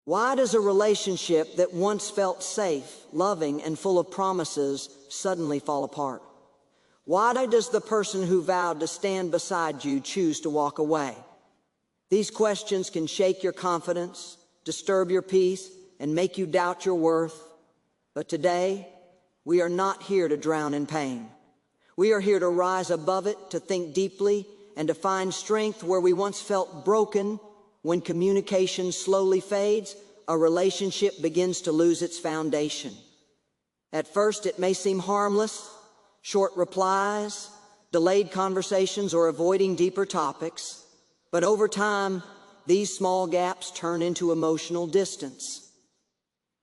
Why does a relationship that once felt safe, loving, and full of promises suddenly fall apart? Why does the person who vowed to stand beside you choose to walk away? These questions can shake your confidence, disturb your peace, and make you doubt your worth. But today, we are not here to drown in pain. We are here to rise above it, to think deeply, and to find strength where we once felt broken. When communication slowly fades, a relationship begins to lose its foundation. At first, it may seem harmless, short replies, delayed conversations, or avoiding deeper topics. But over time, these small gaps turn into emotional distance.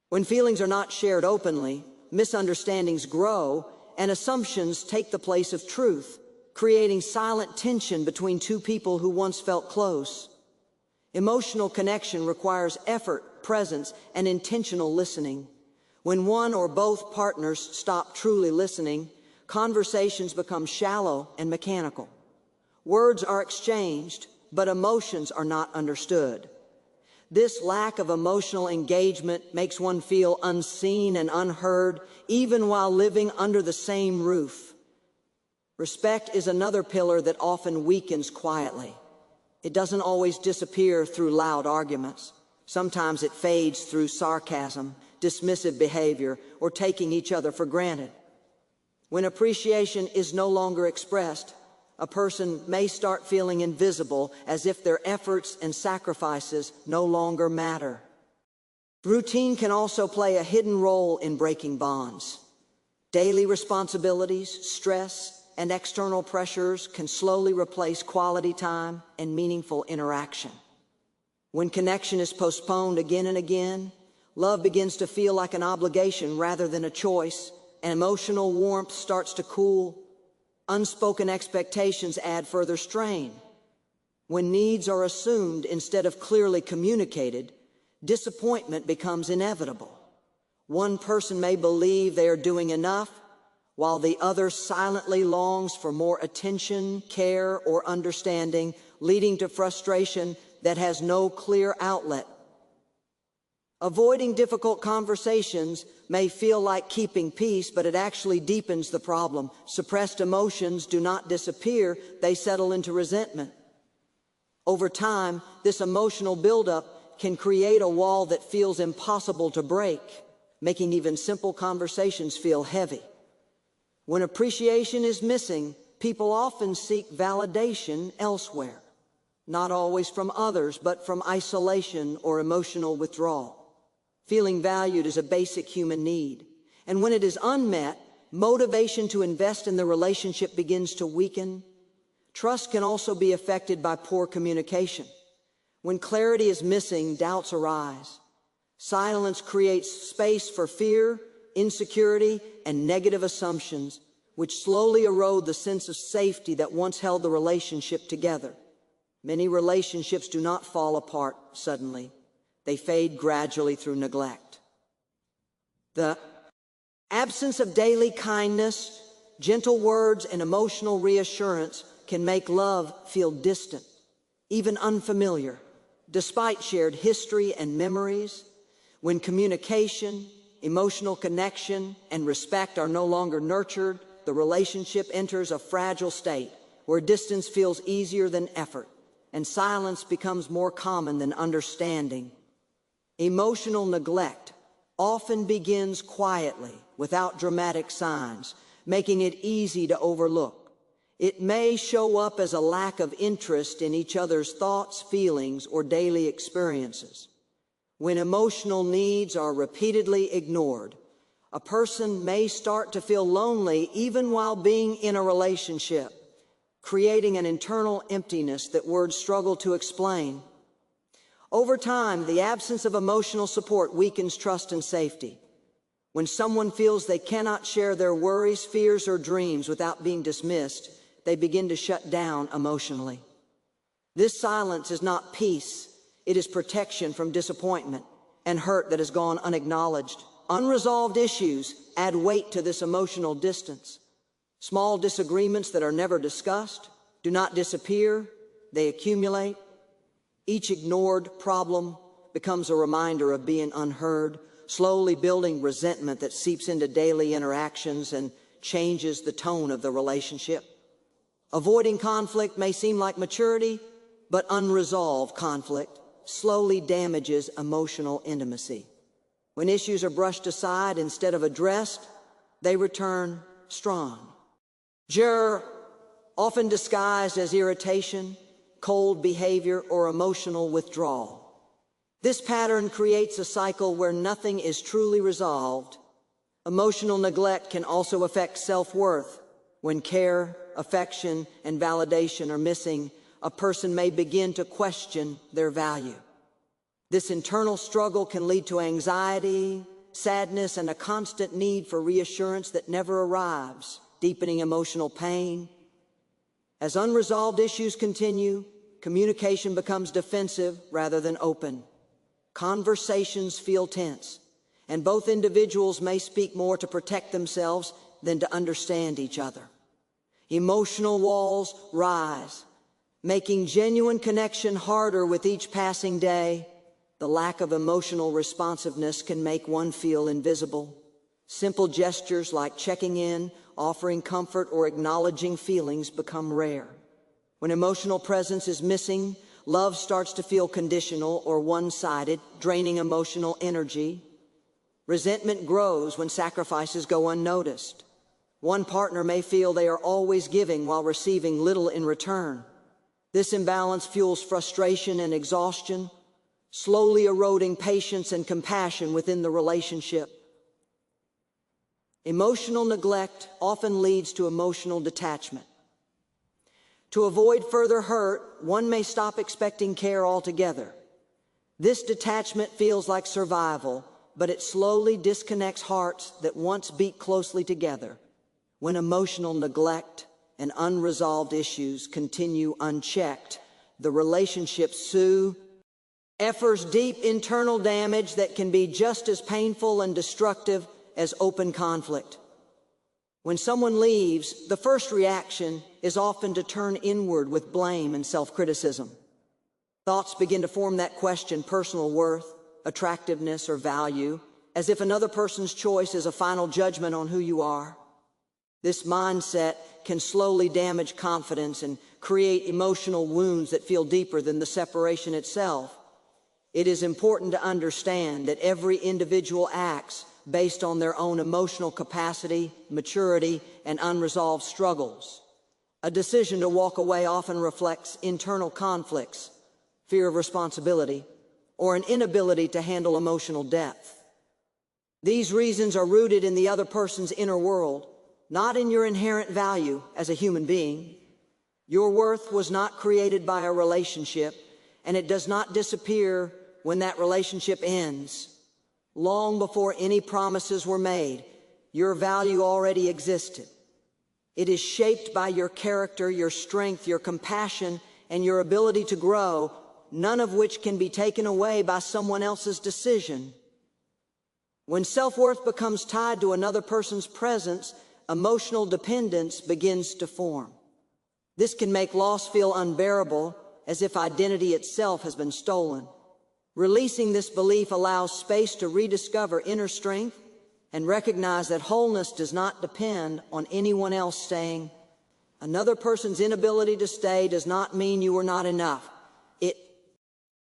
When feelings are not shared openly, misunderstandings grow and assumptions take the place of truth, creating silent tension between two people who once felt close. Emotional connection requires effort, presence, and intentional listening. When one or both partners stop truly listening, conversations become shallow and mechanical. Words are exchanged, but emotions are not understood. This lack of emotional engagement makes one feel unseen and unheard, even while living under the same roof. Respect is another pillar that often weakens quietly. It doesn't always disappear through loud arguments. Sometimes it fades through sarcasm, dismissive behavior, or taking each other for granted. When appreciation is no longer expressed, a person may start feeling invisible, as if their efforts and sacrifices no longer matter. Routine can also play a hidden role in breaking bonds. Daily responsibilities, stress, and external pressures can slowly replace quality time and meaningful interaction. When connection is postponed again and again, love begins to feel like an obligation rather than a choice, and emotional warmth starts to cool. Unspoken expectations add further strain. When needs are assumed instead of clearly communicated, disappointment becomes inevitable. One person may believe they are doing enough, while the other silently longs for more attention, care, or understanding, leading to frustration that has no clear outlet. Avoiding difficult conversations may feel like keeping peace, but it actually deepens the problem. Suppressed emotions do not disappear, they settle into resentment. Over time, this emotional buildup can create a wall that feels impossible to break, making even simple conversations feel heavy. When appreciation is missing, people often seek validation elsewhere, not always from others, but from isolation or emotional withdrawal. Feeling valued is a basic human need, and when it is unmet, motivation to invest in the relationship begins to weaken. Trust can also be affected by poor communication. When clarity is missing, doubts arise. Silence creates space for fear, insecurity, and negative assumptions, which slowly erode the sense of safety that once held the relationship together. Many relationships do not fall apart suddenly. They fade gradually through neglect. The absence of daily kindness, gentle words, and emotional reassurance can make love feel distant, even unfamiliar, despite shared history and memories. When communication, emotional connection, and respect are no longer nurtured, the relationship enters a fragile state where distance feels easier than effort, and silence becomes more common than understanding. Emotional neglect often begins quietly, without dramatic signs, making it easy to overlook. It may show up as a lack of interest in each other's thoughts, feelings, or daily experiences. When emotional needs are repeatedly ignored, a person may start to feel lonely even while being in a relationship, creating an internal emptiness that words struggle to explain. Over time, the absence of emotional support weakens trust and safety. When someone feels they cannot share their worries, fears, or dreams without being dismissed, they begin to shut down emotionally. This silence is not peace. It is protection from disappointment and hurt that has gone unacknowledged. Unresolved issues add weight to this emotional distance. Small disagreements that are never discussed do not disappear, they accumulate. Each ignored problem becomes a reminder of being unheard, slowly building resentment that seeps into daily interactions and changes the tone of the relationship. Avoiding conflict may seem like maturity, but unresolved conflict slowly damages emotional intimacy. When issues are brushed aside instead of addressed, they return strong. Juror, often disguised as irritation, cold behavior, or emotional withdrawal. This pattern creates a cycle where nothing is truly resolved. Emotional neglect can also affect self-worth. When care, affection, and validation are missing, a person may begin to question their value. This internal struggle can lead to anxiety, sadness, and a constant need for reassurance that never arrives, deepening emotional pain. As unresolved issues continue, communication becomes defensive rather than open. Conversations feel tense, and both individuals may speak more to protect themselves than to understand each other. Emotional walls rise, making genuine connection harder with each passing day. The lack of emotional responsiveness can make one feel invisible. Simple gestures like checking in, offering comfort, or acknowledging feelings become rare. When emotional presence is missing, love starts to feel conditional or one-sided, draining emotional energy. Resentment grows when sacrifices go unnoticed. One partner may feel they are always giving while receiving little in return. This imbalance fuels frustration and exhaustion, slowly eroding patience and compassion within the relationship. Emotional neglect often leads to emotional detachment. To avoid further hurt, one may stop expecting care altogether. This detachment feels like survival, but it slowly disconnects hearts that once beat closely together. When emotional neglect and unresolved issues continue unchecked, the relationship suffers deep internal damage that can be just as painful and destructive as open conflict. When someone leaves, the first reaction is often to turn inward with blame and self-criticism. Thoughts begin to form that question: personal worth, attractiveness, or value, as if another person's choice is a final judgment on who you are. This mindset can slowly damage confidence and create emotional wounds that feel deeper than the separation itself. It is important to understand that every individual acts based on their own emotional capacity, maturity, and unresolved struggles. A decision to walk away often reflects internal conflicts, fear of responsibility, or an inability to handle emotional depth. These reasons are rooted in the other person's inner world, not in your inherent value as a human being. Your worth was not created by a relationship, and it does not disappear when that relationship ends. Long before any promises were made, your value already existed. It is shaped by your character, your strength, your compassion, and your ability to grow, none of which can be taken away by someone else's decision. When self-worth becomes tied to another person's presence, emotional dependence begins to form. This can make loss feel unbearable, as if identity itself has been stolen. Releasing this belief allows space to rediscover inner strength and recognize that wholeness does not depend on anyone else staying. Another person's inability to stay does not mean you were not enough. It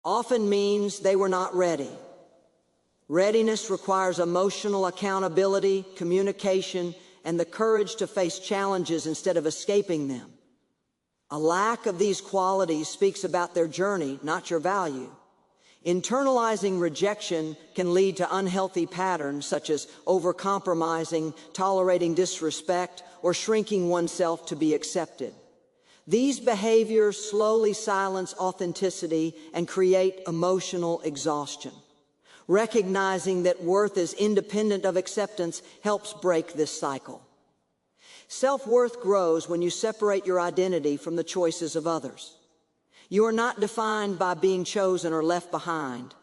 often means they were not ready. Readiness requires emotional accountability, communication, and the courage to face challenges instead of escaping them. A lack of these qualities speaks about their journey, not your value. Internalizing rejection can lead to unhealthy patterns such as overcompromising, tolerating disrespect, or shrinking oneself to be accepted. These behaviors slowly silence authenticity and create emotional exhaustion. Recognizing that worth is independent of acceptance helps break this cycle. Self-worth grows when you separate your identity from the choices of others. You are not defined by being chosen or left behind.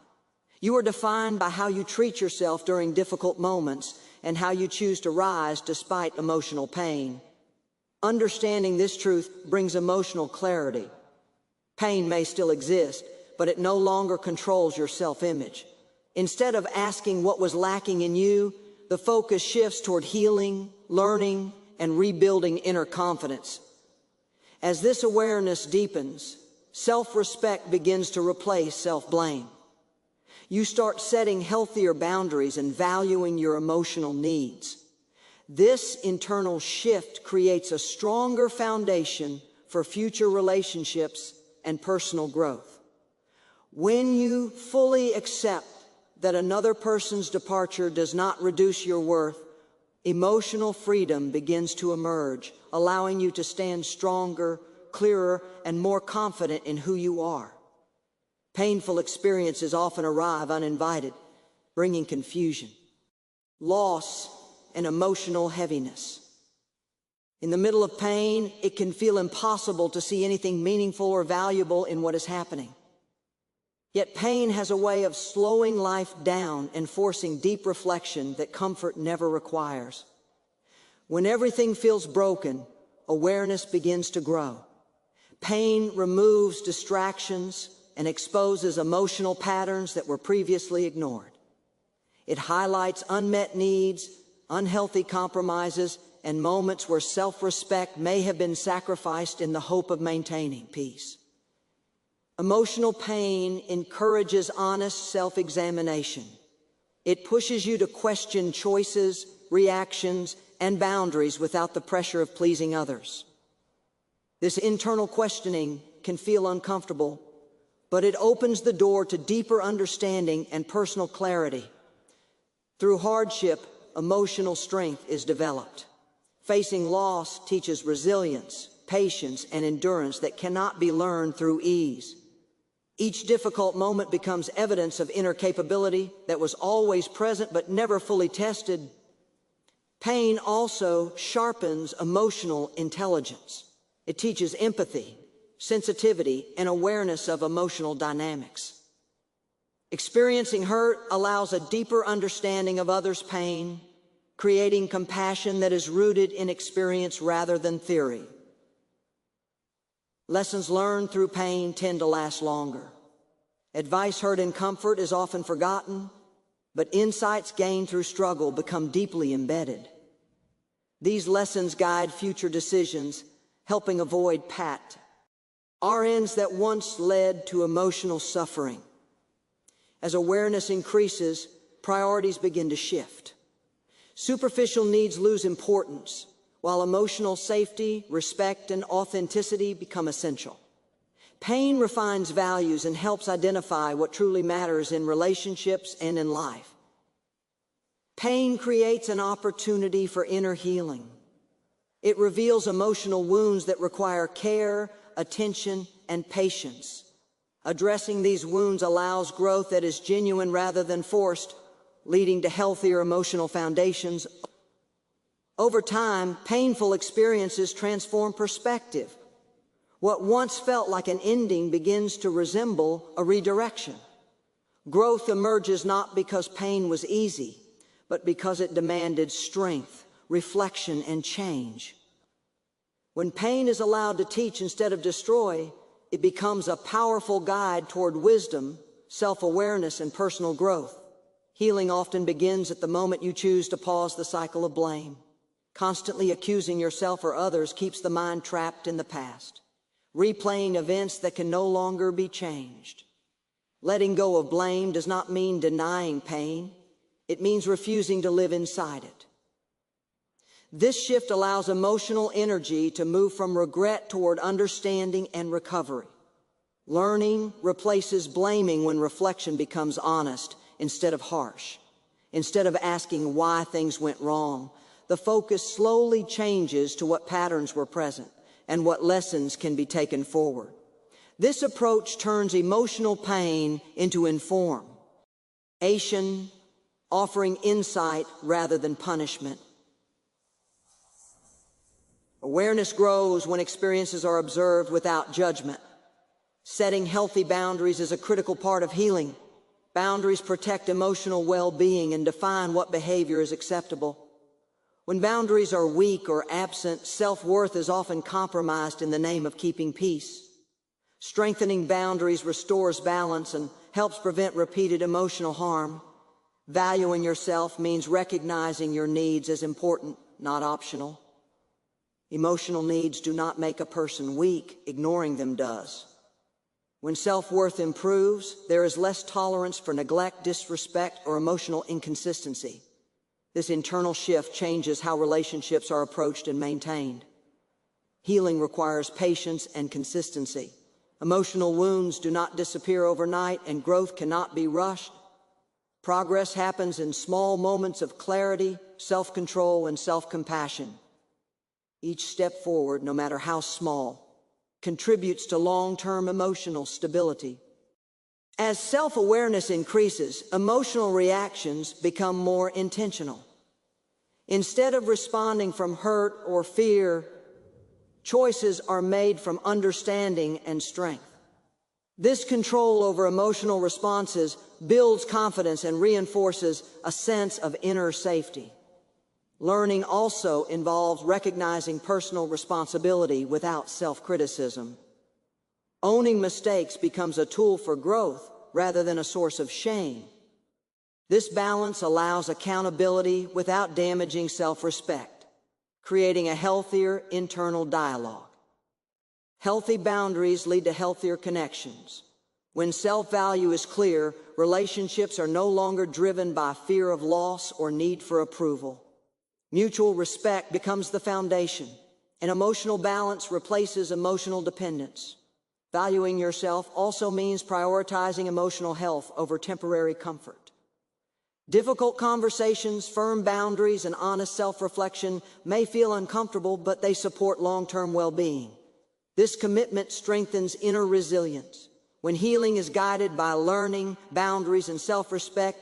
You are defined by how you treat yourself during difficult moments and how you choose to rise despite emotional pain. Understanding this truth brings emotional clarity. Pain may still exist, but it no longer controls your self-image. Instead of asking what was lacking in you, the focus shifts toward healing, learning, and rebuilding inner confidence. As this awareness deepens, self-respect begins to replace self-blame. You start setting healthier boundaries and valuing your emotional needs. This internal shift creates a stronger foundation for future relationships and personal growth. When you fully accept that another person's departure does not reduce your worth, emotional freedom begins to emerge, allowing you to stand stronger, clearer, and more confident in who you are. Painful experiences often arrive uninvited, bringing confusion, loss, and emotional heaviness. In the middle of pain, it can feel impossible to see anything meaningful or valuable in what is happening. Yet pain has a way of slowing life down and forcing deep reflection that comfort never requires. When everything feels broken, awareness begins to grow. Pain removes distractions and exposes emotional patterns that were previously ignored. It highlights unmet needs, unhealthy compromises, and moments where self-respect may have been sacrificed in the hope of maintaining peace. Emotional pain encourages honest self-examination. It pushes you to question choices, reactions, and boundaries without the pressure of pleasing others. This internal questioning can feel uncomfortable, but it opens the door to deeper understanding and personal clarity. Through hardship, emotional strength is developed. Facing loss teaches resilience, patience, and endurance that cannot be learned through ease. Each difficult moment becomes evidence of inner capability that was always present but never fully tested. Pain also sharpens emotional intelligence. It teaches empathy, sensitivity, and awareness of emotional dynamics. Experiencing hurt allows a deeper understanding of others' pain, creating compassion that is rooted in experience rather than theory. Lessons learned through pain tend to last longer. Advice heard in comfort is often forgotten, but insights gained through struggle become deeply embedded. These lessons guide future decisions, helping avoid RNs that once led to emotional suffering. As awareness increases, priorities begin to shift. Superficial needs lose importance, while emotional safety, respect, and authenticity become essential. Pain refines values and helps identify what truly matters in relationships and in life. Pain creates an opportunity for inner healing. It reveals emotional wounds that require care, attention, and patience. Addressing these wounds allows growth that is genuine rather than forced, leading to healthier emotional foundations. Over time, painful experiences transform perspective. What once felt like an ending begins to resemble a redirection. Growth emerges not because pain was easy, but because it demanded strength, reflection, and change. When pain is allowed to teach instead of destroy, it becomes a powerful guide toward wisdom, self-awareness, and personal growth. Healing often begins at the moment you choose to pause the cycle of blame. Constantly accusing yourself or others keeps the mind trapped in the past, replaying events that can no longer be changed. Letting go of blame does not mean denying pain. It means refusing to live inside it. This shift allows emotional energy to move from regret toward understanding and recovery. Learning replaces blaming when reflection becomes honest instead of harsh. Instead of asking why things went wrong, the focus slowly changes to what patterns were present and what lessons can be taken forward. This approach turns emotional pain into information, offering insight rather than punishment. Awareness grows when experiences are observed without judgment. Setting healthy boundaries is a critical part of healing. Boundaries protect emotional well-being and define what behavior is acceptable. When boundaries are weak or absent, self-worth is often compromised in the name of keeping peace. Strengthening boundaries restores balance and helps prevent repeated emotional harm. Valuing yourself means recognizing your needs as important, not optional. Emotional needs do not make a person weak, ignoring them does. When self-worth improves, there is less tolerance for neglect, disrespect, or emotional inconsistency. This internal shift changes how relationships are approached and maintained. Healing requires patience and consistency. Emotional wounds do not disappear overnight, and growth cannot be rushed. Progress happens in small moments of clarity, self-control, and self-compassion. Each step forward, no matter how small, contributes to long-term emotional stability. As self-awareness increases, emotional reactions become more intentional. Instead of responding from hurt or fear, choices are made from understanding and strength. This control over emotional responses builds confidence and reinforces a sense of inner safety. Learning also involves recognizing personal responsibility without self-criticism. Owning mistakes becomes a tool for growth rather than a source of shame. This balance allows accountability without damaging self-respect, creating a healthier internal dialogue. Healthy boundaries lead to healthier connections. When self-value is clear, relationships are no longer driven by fear of loss or need for approval. Mutual respect becomes the foundation, and emotional balance replaces emotional dependence. Valuing yourself also means prioritizing emotional health over temporary comfort. Difficult conversations, firm boundaries, and honest self-reflection may feel uncomfortable, but they support long-term well-being. This commitment strengthens inner resilience. When healing is guided by learning, boundaries, and self-respect,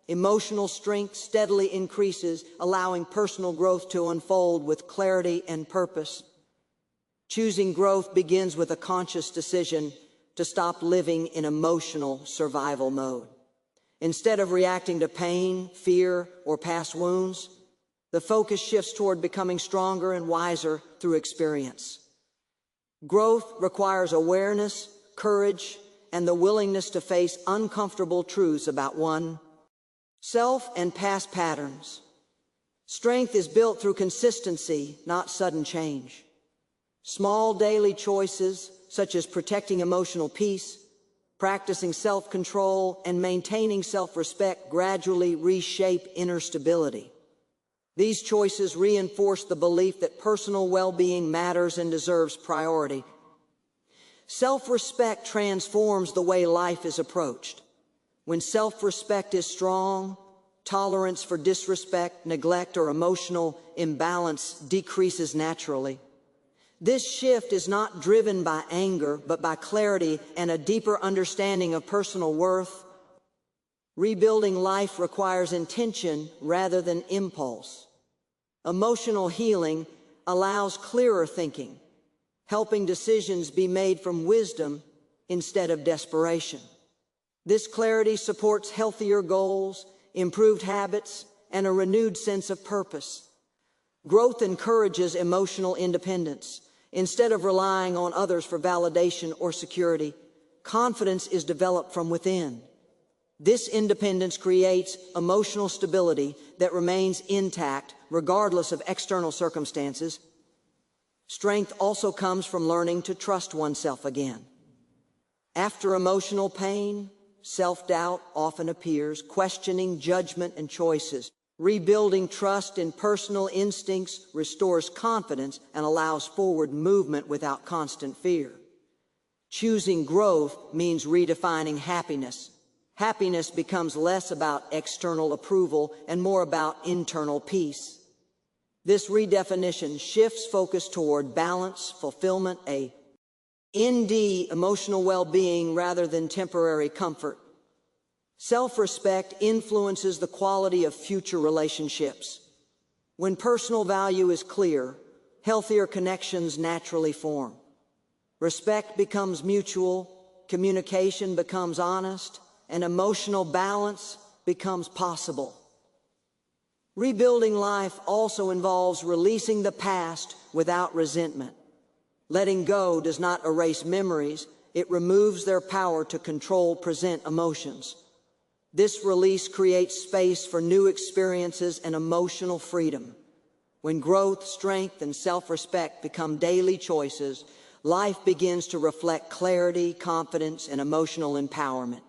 emotional strength steadily increases, allowing personal growth to unfold with clarity and purpose. Choosing growth begins with a conscious decision to stop living in emotional survival mode. Instead of reacting to pain, fear, or past wounds, the focus shifts toward becoming stronger and wiser through experience. Growth requires awareness, courage, and the willingness to face uncomfortable truths about oneself and past patterns. Strength is built through consistency, not sudden change. Small daily choices, such as protecting emotional peace, practicing self-control, and maintaining self-respect, gradually reshape inner stability. These choices reinforce the belief that personal well-being matters and deserves priority. Self-respect transforms the way life is approached. When self-respect is strong, tolerance for disrespect, neglect, or emotional imbalance decreases naturally. This shift is not driven by anger, but by clarity and a deeper understanding of personal worth. Rebuilding life requires intention rather than impulse. Emotional healing allows clearer thinking, helping decisions be made from wisdom instead of desperation. This clarity supports healthier goals, improved habits, and a renewed sense of purpose. Growth encourages emotional independence. Instead of relying on others for validation or security, confidence is developed from within. This independence creates emotional stability that remains intact regardless of external circumstances. Strength also comes from learning to trust oneself again. After emotional pain, self-doubt often appears, questioning judgment and choices. Rebuilding trust in personal instincts restores confidence and allows forward movement without constant fear. Choosing growth means redefining happiness. Happiness becomes less about external approval and more about internal peace. This redefinition shifts focus toward balance, fulfillment, emotional well-being rather than temporary comfort. Self-respect influences the quality of future relationships. When personal value is clear, healthier connections naturally form. Respect becomes mutual, communication becomes honest, and emotional balance becomes possible. Rebuilding life also involves releasing the past without resentment. Letting go does not erase memories, It removes their power to control present emotions. This release creates space for new experiences and emotional freedom. When growth, strength, and self-respect become daily choices, life begins to reflect clarity, confidence, and emotional empowerment.